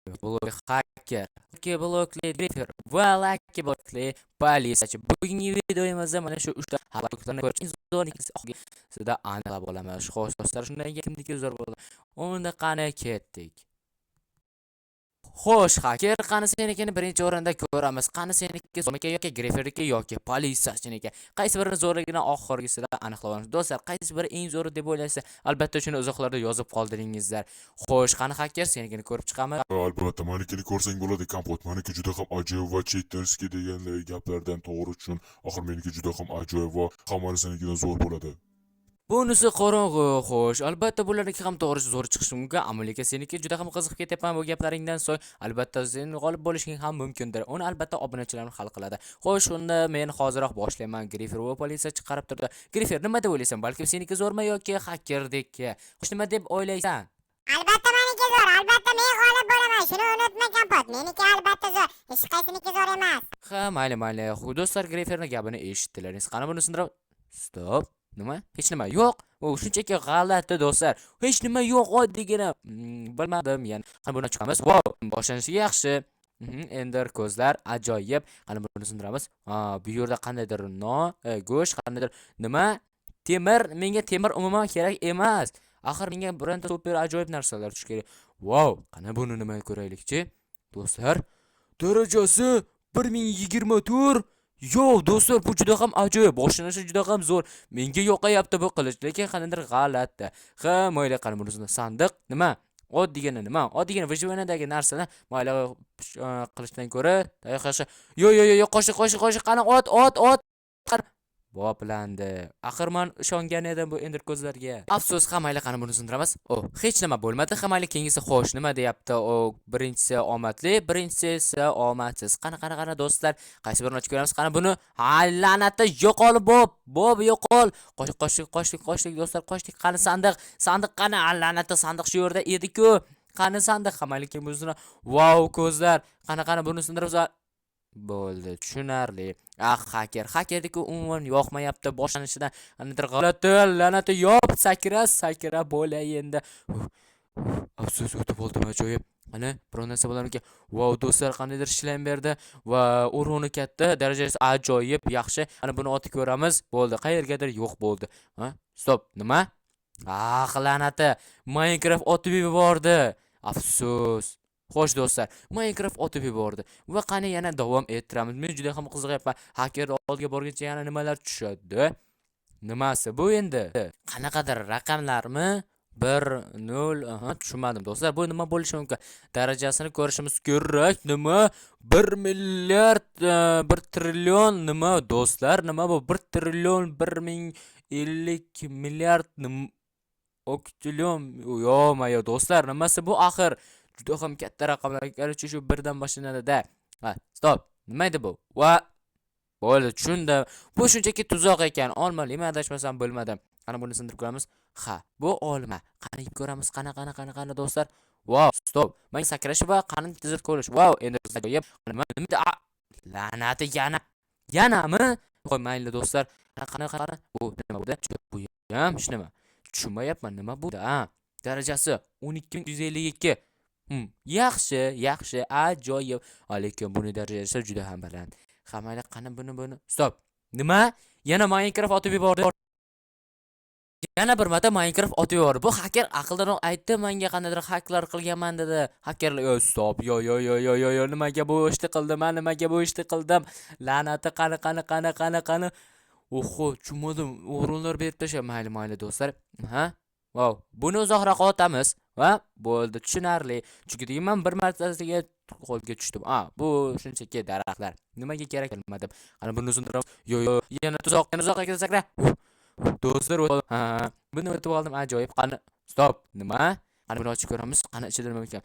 blok hacker, Lucky blokli driver va Lucky blokli politsiyachi. Bugungi videomizda mana shu 3 ta halokatlarni ko'rish sizda aniqlab olaman. Xo'sh do'stlar, shundan keyin kimniki zo'r bo'ldi. Unda qani ketdik. Xo'sh, hacker qani senikini birinchi o'rinda ko'ramiz. Qani seniki zo'rmiki yoki griferniki yoki politsiyachiniki. Qaysi birini zo'rligini oxirgisida aniqlab olamiz. Do'stlar, qaysi biri eng zo'ri deb o'ylaysiz? Albatta shuni izohlarda yozib qoldiringizlar. Xo'sh, qani hacker senikini ko'rib chiqamiz. Albatta, manikini ko'rsang bo'ladi, kompot. Maniki juda ham ajoyib va cheaterski deganday gaplardan to'g'ri tushun. Axir meniki juda ham ajoyib va hammasinikidan zo'r bo'ladi. Bunisi qorong'u, xo'sh. Albatta bularniki ham to'g'ri zo'r chiqishi mumkin. Ammo lekin seniki juda ham qiziqib ketyapman bu gaplaringdan so'ng. Albatta sen g'olib bo'lishing ham mumkindir. Uni albatta obunachilarimiz hal qiladi. Xo'sh, unda men hoziroq boshlayman. Grifer va politsiyachi qarab turdi. Grifer nima deb o'ylaysan? Balkim seniki zo'rmi yoki hackerdek? Xo'sh, nima deb o'ylaysan? Albatta meniki zo'r, albatta men g'olib bo'laman. Shuni unutma kompot. Meniki albatta zo'r. Hech qaysiniki zo'r emas. Ha, mayli. Do'stlar, Griferning gapini eshitdilar. Qani buni sindirib. Stop. Nima? Hech nima yo'q. U shunchaki g'alati do'stlar. Hech nima yo'q, oddiygina. Bilmadim, yani. Qani buni chiqamiz. Wow, boshlanishi yaxshi. Ender ko'zlar ajoyib. Qani buni sindiramiz. Bu yerda qandaydir go'sht, qandaydir nima? Temir, menga temir umuman kerak emas. Axir menga bironta super ajoyib narsalar tush kerak. Wow, qani buni nima ko'raylikchi? Do'stlar, darajasi 1024. Yo, do'stlar, bu juda ham ajoyib. Boshlanishi juda ham zo'r. Menga yoqayapti bu qilich, lekin qanday g'alati. Ha, mayli, qani bunisini sandiq nima? Oddiygina nima? Oddiygina vijvanadagi narsalar mayli qilichdan ko'ra, yaxshi. Yo, qo'shiq, qani ot. Boplandi. Axir men ishongan edim bu ender ko'zlarga. Afsus, mayli, qani buni sindiramiz. Hech nima bo'lmadi. Mayli, keyingisi xo'sh, nima deyapti? Birinchisi omadli, birinchisi esa omadsiz. Qani do'stlar, qaysi birini ochib ko'ramiz? Qani buni la'nati yo'qol Bob yo'qol. Qo'shdik do'stlar, qo'shdik. Qani sandiq qani? La'nati sandiq shu yerda edi-ku. Qani sandiq? Mayli, keyin buni wow, ko'zlar. Qani buni sindiramiz. Bo'ldi, tushunarli. Hackerdiki umuman yoqmayapti boshlanishidan. Anidir g'alati, la'nati yop, sakra bo'lay endi. Afsus, o'tib oldim, ajoyib. Mana biror narsa bo'larmikan? Wow, do'stlar, qandaydir ishlam berdi va o'rni katta, darajasi ajoyib, yaxshi. Ana buni otib ko'ramiz. Bo'ldi, qayergadir yo'q bo'ldi. Stop, nima? La'nati, Minecraft otib yubordi. Afsus. Xo'sh do'stlar, Minecraft otib yubordi va qani yana davom ettiramiz. Men juda ham qiziqyapman. Hacker oldiga borguncha yana nimalar tushadi? Nimasi bu endi? Qanaqadir raqamlarmi? 1 0 tushunmadim do'stlar. Bu nima bo'lishi mumkin? Darajasini ko'rishimiz kerak. Nima? 1 milliard 1 trillion nima do'stlar? Nima bu? 1 trillion 1050 milliard oktillion. Yo, do'stlar, nimasi bu axir? Juda ham katta raqamlar, garchi shu birdan boshlanadi-da. Stop. Nima edi bu? Bo'ldi, tushundim. Bu shunchaki tuzoq ekan. Olmalimi, adashmasam bilmadim. Qani buni sindirib ko'ramiz. Bu olma. Qani ko'ramiz. Qani do'stlar. Wow, stop. Men sakrash va qani tizir ko'rish. Wow, endi ajoyib. Nima? La'nati yanami? Qo'y, mayli do'stlar. Qani. Bu nima bu? Bu ham nima? Tushunmayapman, nima bu? Darajasi 12152. Yaxshi, ajoyib. Lekin buni darajasi juda ham baland. Mayli, qani buni. Stop. Nima? Yana Minecraft otib yubordi. Yana bir marta Minecraft otib yubordi. Bu hacker aqldan aytdi, menga qanday hacklar qilganman dedi. Hackerlar, stop. Yo, nimaga bu ishni qildim? Nimaga bu ishni qildim? La'nati, qani. Oho, tushunmadim. O'rinlar berib tasha. Mayli do'stlar. Wow, buni uzoqroq otamiz. Bo'ldi, tushunarli. Chunki men bir martasiga qo'lga tushdim. Bu shunchaki daraxtlar. Nimaga kerak bilmadim. Qani buni sindiramiz. Yo, yana uzoqqa sakra. Do'stlar, buni o'tib oldim, ajoyib. Qani, stop. Nima? Qani buni ochib ko'ramiz. Qani ichida nima ekan?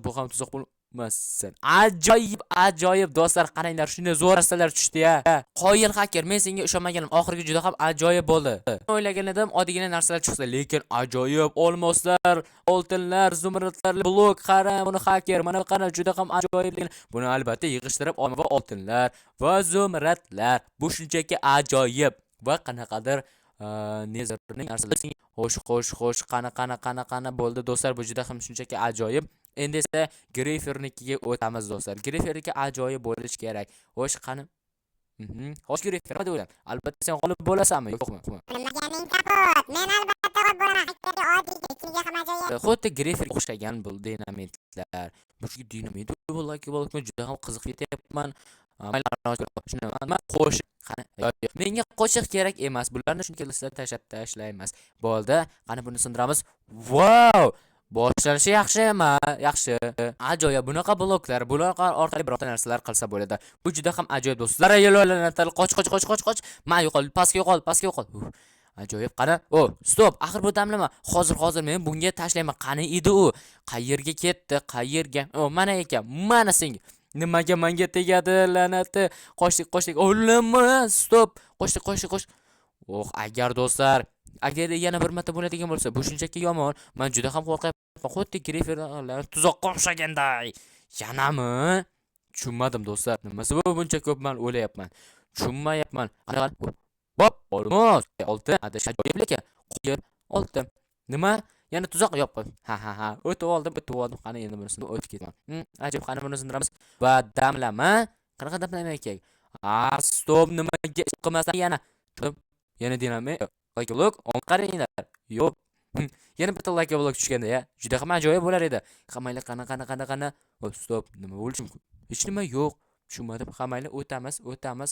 Bu ham tuzoq bo'lmasin. Ajoyib do'stlar, qaranglar, shunday zo'r narsalar tushdi-ya. Qoyil hacker, men senga ishonmaganim, oxirgi juda ham ajoyib bo'ldi. O'ylagan edim, oddiygina narsalar chiqsa, lekin ajoyib olmoslar, oltinlar, zumradlar, blok, qara, buni hacker, mana qara, juda ham ajoyib. Buni albatta yig'ishtirib olma va oltinlar va zumradlar. Bu shunchaki ajoyib va qanaqadir nezerning narsalari. Xo'sh, qani bo'ldi do'stlar, bu juda ham shunchaki ajoyib. Endi esa Greyfernikiga o'tamiz do'stlar. Greyferniki ajoyib bo'lish kerak. Xo'sh, qani? Xo'sh, Greyfer, nima deyapsan? Albatta sen g'olib bo'lasanmi, yo'qmi? Nimaganing kapot? Men albatta g'olib bo'laman. Haqiqiy oddiy kimga ham ajoyib. Xuddi Greyferga o'xshagan bu dinamitlar. Bu dinamit bo'lak juda ham qiziq ketyapman. Qo'shiq qani, menga qo'shiq kerak emas. Bularni shunga listga tashlaymiz. Bo'ldi, qani buni sindiramiz. Vau! Boshlanishi yaxshi emas, yaxshi. Ajoyib, bunaqa bloklar, bular orqali birorta narsalar qilsa bo'ladi. Bu juda ham ajoyib do'stlar. Yo'llanadi, qoch. Men yo'qol, pastga yo'qol. Ajoyib, qani? Stop, axir bu damlama. Hozir men bunga tashlayman. Qani edi u? Qayerga ketdi? Qayerga? Mana ekan, mana senga. Nimaga menga tegadi la'nati? Qochdik. O'limi? Stop. Qoch. Agar do'stlar, agar yana bir marta bo'ladigan bo'lsa, bu shunchaki yomon. Men juda ham qo'rqyapman. Xuddi Greyferlar tuzoqqa o'xshaganday. Yanami? Tushunmadim do'stlar. Nimasi bu buncha ko'p men o'layapman. Tushunmayapman. Bop, olmos. Oltin, ajoyib lekin. Qo'yir, oltin. Nima? Yana tuzoq yo'q. Ha. O'tib oldim. Qani endi bunisini o'tib ketaman. Ajoyib, qani bunisini sindiramiz. Va damlama. Qanaqa damlama ekan? Stop, nimaga qilmasdan yana dinamit. Like blok, qaranglar. Yo'q. Yana bitta like blok tushganda ya. Juda ham ajoyib bo'lar edi. Hamaylar qana. Stop, nima bo'lishi mumkin? Hech nima yo'q. Tushunmadim. Hamaylar o'tamiz.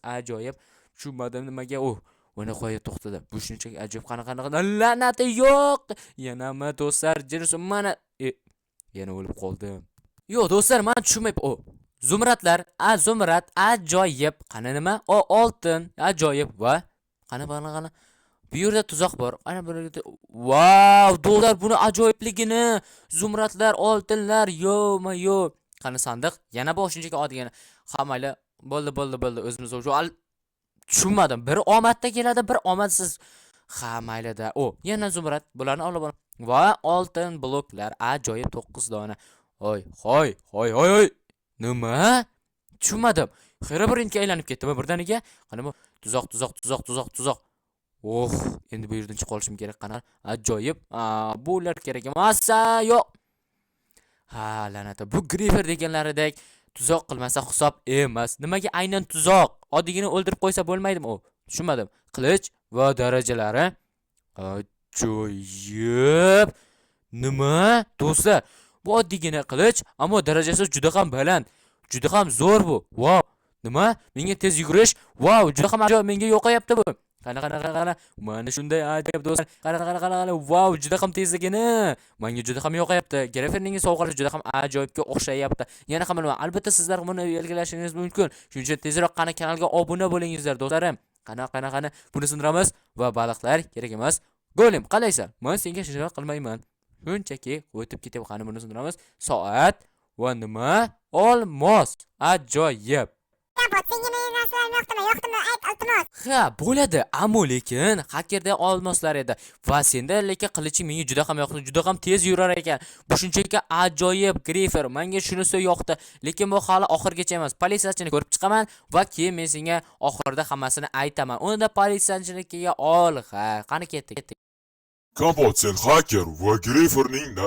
Ajoyib. Tushunmadim nimaga Uni qo'yib to'xtadi. Bu shunchaki ajoyib qana. La'nati yo'q. Yanami do'stlar, jinsim mana yana o'lib qoldim. Yo'q do'stlar, men tushunmayapman. Zumratlar, zumrat ajoyib. Qani nima? Oltin ajoyib va qani. Bu yerda tuzoq bor. Ana bu yerda. Vau, do'stlar, buni ajoyibligini. Zumratlar, oltinlar, yo'q. Qani sandiq? Yana bu shunchaki oddiygina. Hamaylar bo'ldi. O'zimiz o'sha tushunmadim. Bir omadda keladi, bir omadsiz. Mayli-da. Yana zumrat. Bularni olib oling. Va oltin bloklar ajoyib 9 dona. Hoy. Nima? Tushunmadim. Xira birinchi aylanib ketdimi birdaniga? Qani bu tuzoq. Endi bu yerdan chiqib qolishim kerak. Qani ajoyib. Bular kerak emas. Yo'q. La'nat. Bu Greyfer deganlaridek tuzoq qilmasa hisob emas. Nimaga aynan tuzoq? Oddiygina o'ldirib qo'ysa bo'lmaydimi u? Tushunmadim. Qilich va darajalari ajoyib. Nima? Do'stlar, bu oddiygina qilich, ammo darajasi juda ham baland. Juda ham zo'r bu. Vau. Nima? Menga tez yugurish. Vau, juda ham ajoyib. Menga yo'qayapti bu. Qana. Mana shunday ajoyib do'stlar. Qana. Vau, juda ham tezligini. Menga juda ham yo'qayapti. Greyferning sovg'alari juda ham ajoyibga o'xshayapti. Yana ham nima? Albatta sizlar buni belgilashingiz mumkin. Shuning uchun tezroq qana kanalga obuna bo'lingizlar do'stlarim. Qana. Buni sindiramiz va baliqlar kerak emas. Go'lim, qalaysan? Men senga shunday qilmayman. Shunchaki o'tib ketib qani buni sindiramiz. Soat va nima? Olmos. Ajoyib. Kapot, senga men narsalarni yoqdimi? Ayt, iltimos. Bo'ladi, ammo lekin hakkerda olmoslar edi va senda lekin qiliching menga juda ham yoqdi, juda ham tez yurar ekan. Bu shunchaki ajoyib Greyfer. Menga shunisi yoqdi, lekin bu hali oxirgacha emas. Politsiyachini ko'rib chiqaman va keyin men senga oxirida hammasini aytaman. Unda politsiyachinikiga ol. Qani ketdik. Kapot, sen hacker va Greyferning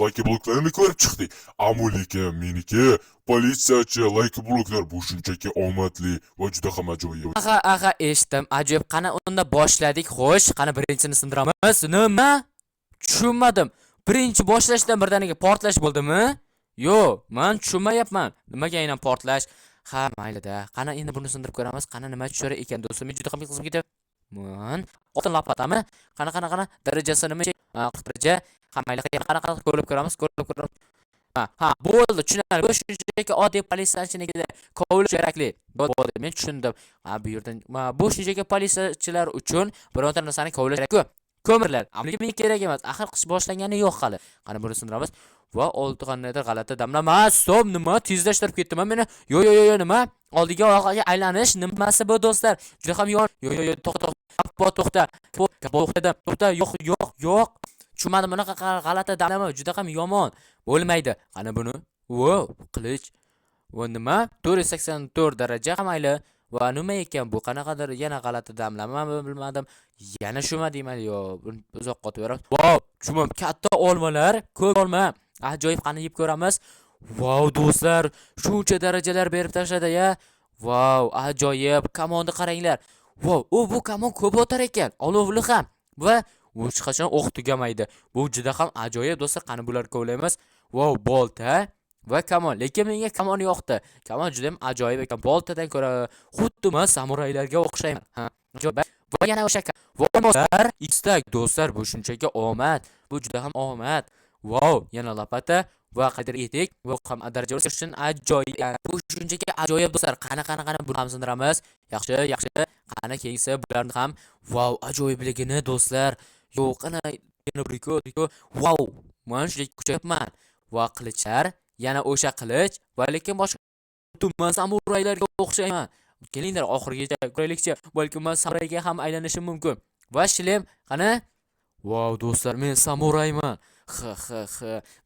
like bloklarini ko'rib chiqdik. Ammo lekin meniki politsiyachi like bloklar bu shunchaki omadli va juda ham ajoyib. Aha, eshitdim. Ajoyib. Qani unda boshladik. Xo'sh, qani birinchini sindiramiz. Nima? Tushunmadim. Birinchi boshlashdan birdaniga portlash bo'ldimi? Yo'q, men tushunmayapman. Nimaga aynan portlash? Mayli-da. Qani endi buni sindirib ko'ramiz. Qani nima tushar ekan do'stlar? Men juda ham qiziqib ketyapman. Oltin lopatami? Qana. Darajasi nima? 40 daraja. Mayli, qana ko'rib ko'ramiz. Bo'ldi, tushunarli. Bu shunchaki oddiy politsiyachinikida kovlash kerakli. Bo'ldi, men tushundim. Bu yerdan bu shunchaki politsiyachilar uchun bironta narsani kovlash kerak. Ko'mirlar. Ammo menga kerak emas. Axir qish boshlangani yo'q hali. Qani buni sindiramiz. Va oltiqanida g'alati damlama. Stop, nima? Tezlashtirib ketdim men. Yo'q, nima? Oldiga orqaga aylanish nimasi bu do'stlar? Juda ham yo'q, to'xta. To'xta, yo'q. Tushunmadim, bunaqa g'alati damlama juda ham yomon. Bo'lmaydi. Qani buni? Qilich. Va nima? 484 daraja mayli. Va nima ekan bu? Qanaqadir yana g'alati damlama bilmadim. Yana shuma deyman, uzoq qotib beramiz. Vau, tushunmadim. Katta olmalar, ko'p olma. Ajoyib, qani yeb ko'ramiz. Wow do'stlar, shuncha darajalar berib tashladi ya. Wow, ajoyib. Kamonni qaranglar. Wow, bu kamon ko'p otar ekan. Olovli ham. Va u hech qachon o'q tugamaydi. Bu juda ham ajoyib do'stlar. Qani bularni kovlaymiz. Wow, bolta va kamon. Lekin menga kamon yoqdi. Kamon juda ham ajoyib ekan. Boltadan ko'ra xuddi men samuraylarga o'xshayman. Ha, ajoyib. Va yana o'sha do'stlar, istak do'stlar, bu shunchaki omad. Bu juda ham omad. Wow, yana lapata va qadir etik va ham daraja o'sish uchun ajoyib. Bu shunchaki ajoyib do'stlar. Qani buni ham sindiramiz. Yaxshi. Qani keyinsa bularni ham wow ajoyibligini do'stlar. Yo'q, qani yana briko. Wow, men shunday kuchayapman. Va qilichlar, yana o'sha qilich va lekin boshqa tuman samuraylarga o'xshayman. Kelinglar oxirigacha ko'raylikchi. Balki men samurayga ham aylanishim mumkin. Va shilem, qani? Wow do'stlar, men samurayman.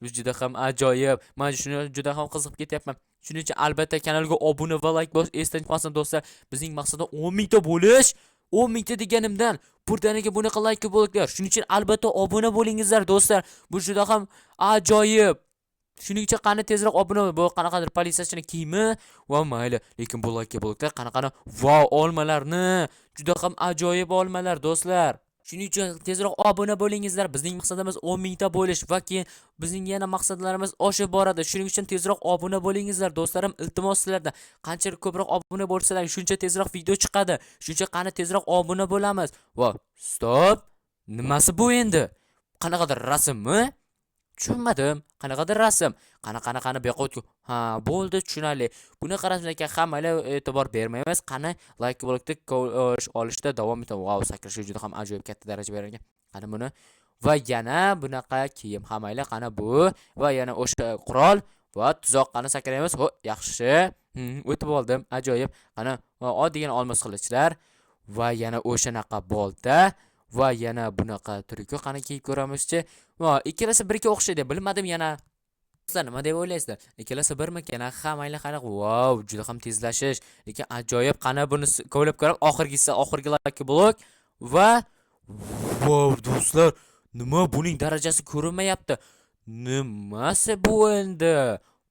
Bu juda ham ajoyib. Men shuni juda ham qiziqib ketyapman. Shuning uchun albatta kanalga obuna va like bosish esdan chiqmasin do'stlar. Bizning maqsadimiz 10 mingta bo'lish. 10 mingta deganimdan birdaniga bunaqa like bo'linglar. Shuning uchun albatta obuna bo'lingizlar do'stlar. Bu juda ham ajoyib. Shuning uchun qani tezroq obuna bo'l. Bu qanaqadir politsiyachining kiyimi va mayli. Lekin bu like bo'linglar. Qanaqa wow olmalarni. Juda ham ajoyib olmalar do'stlar. Shuning uchun tezroq obuna bo'lingizlar. Bizning maqsadimiz 10 mingta bo'lish va keyin bizning yana maqsadlarimiz oshib boradi. Shuning uchun tezroq obuna bo'lingizlar do'stlarim. Iltimos sizlardan qanchalik ko'proq obuna bo'lsalar, shuncha tezroq video chiqadi. Shuncha qani tezroq obuna bo'lamiz. Va stop. Nimasi bu endi? Qanaqadir rasmmi? Tushunmadim. Qanaqadir rasm. Qani beqo'tku. Ha, bo'ldi, tushunarli. Buni qarashlarga hammalar e'tibor bermaymiz. Qani like bo'libdi, olishda davom etamiz. Wow, sakrashi juda ham ajoyib katta daraja berilgan. Qani buni va yana bunaqa kiyim hammaylar qani bu va yana o'sha qurol va tuzoq qani sakraymiz. Ho, yaxshi. O'tib oldim. Ajoyib. Qani oddiygina olmos qilichlar va yana o'shanaqa bolta. Va yana bunaqa turku qani kiyib ko'ramizchi. Va ikkalasi birga o'xshaydi. Bilmadim yana. Sizlar nima deb o'ylaysizlar? Ikkalasi birmikan? Hammaylar qani. Wow, juda ham tezlashish. Lekin ajoyib. Qani buni ko'rib ko'rib oxirgi like blok va wow do'stlar, nima buning darajasi ko'rinmayapti? Nimasi bu endi?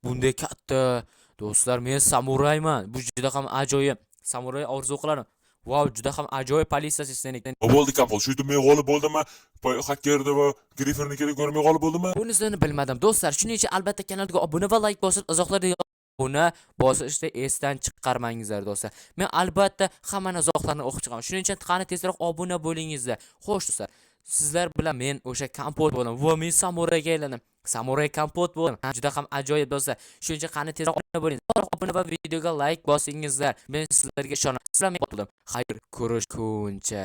Bunday katta. Do'stlar, men samurayman. Bu juda ham ajoyib. Samuray orzu qilaman. Wow, juda ham ajoyib politsiyachi senikdan. Bo'ldi Kampol, shu men g'olib bo'ldimmi? Hakkerda va Griffernikida ko'rmay g'olib bo'ldimmi? Bunisini bilmadim do'stlar. Shuning uchun albatta kanalga obuna va like bosib, izohlarda buni bosishni esdan chiqarmangizlar do'stlar. Men albatta hamma izohlarni o'qib chiqaman. Shuning uchun qani tezroq obuna bo'lingizlar. Xo'sh do'stlar, sizlar bilan men o'sha kompot bo'ldim va men samurayga aylandim. Samuray kompot bo'ldim. Juda ham ajoyib do'stlar. Shuning uchun qani tezroq obuna bo'ling. Obuna va videoga like bosingizlar. Men sizlarga ishonaman. Sizlar men bo'ldim. Xayr ko'rishguncha.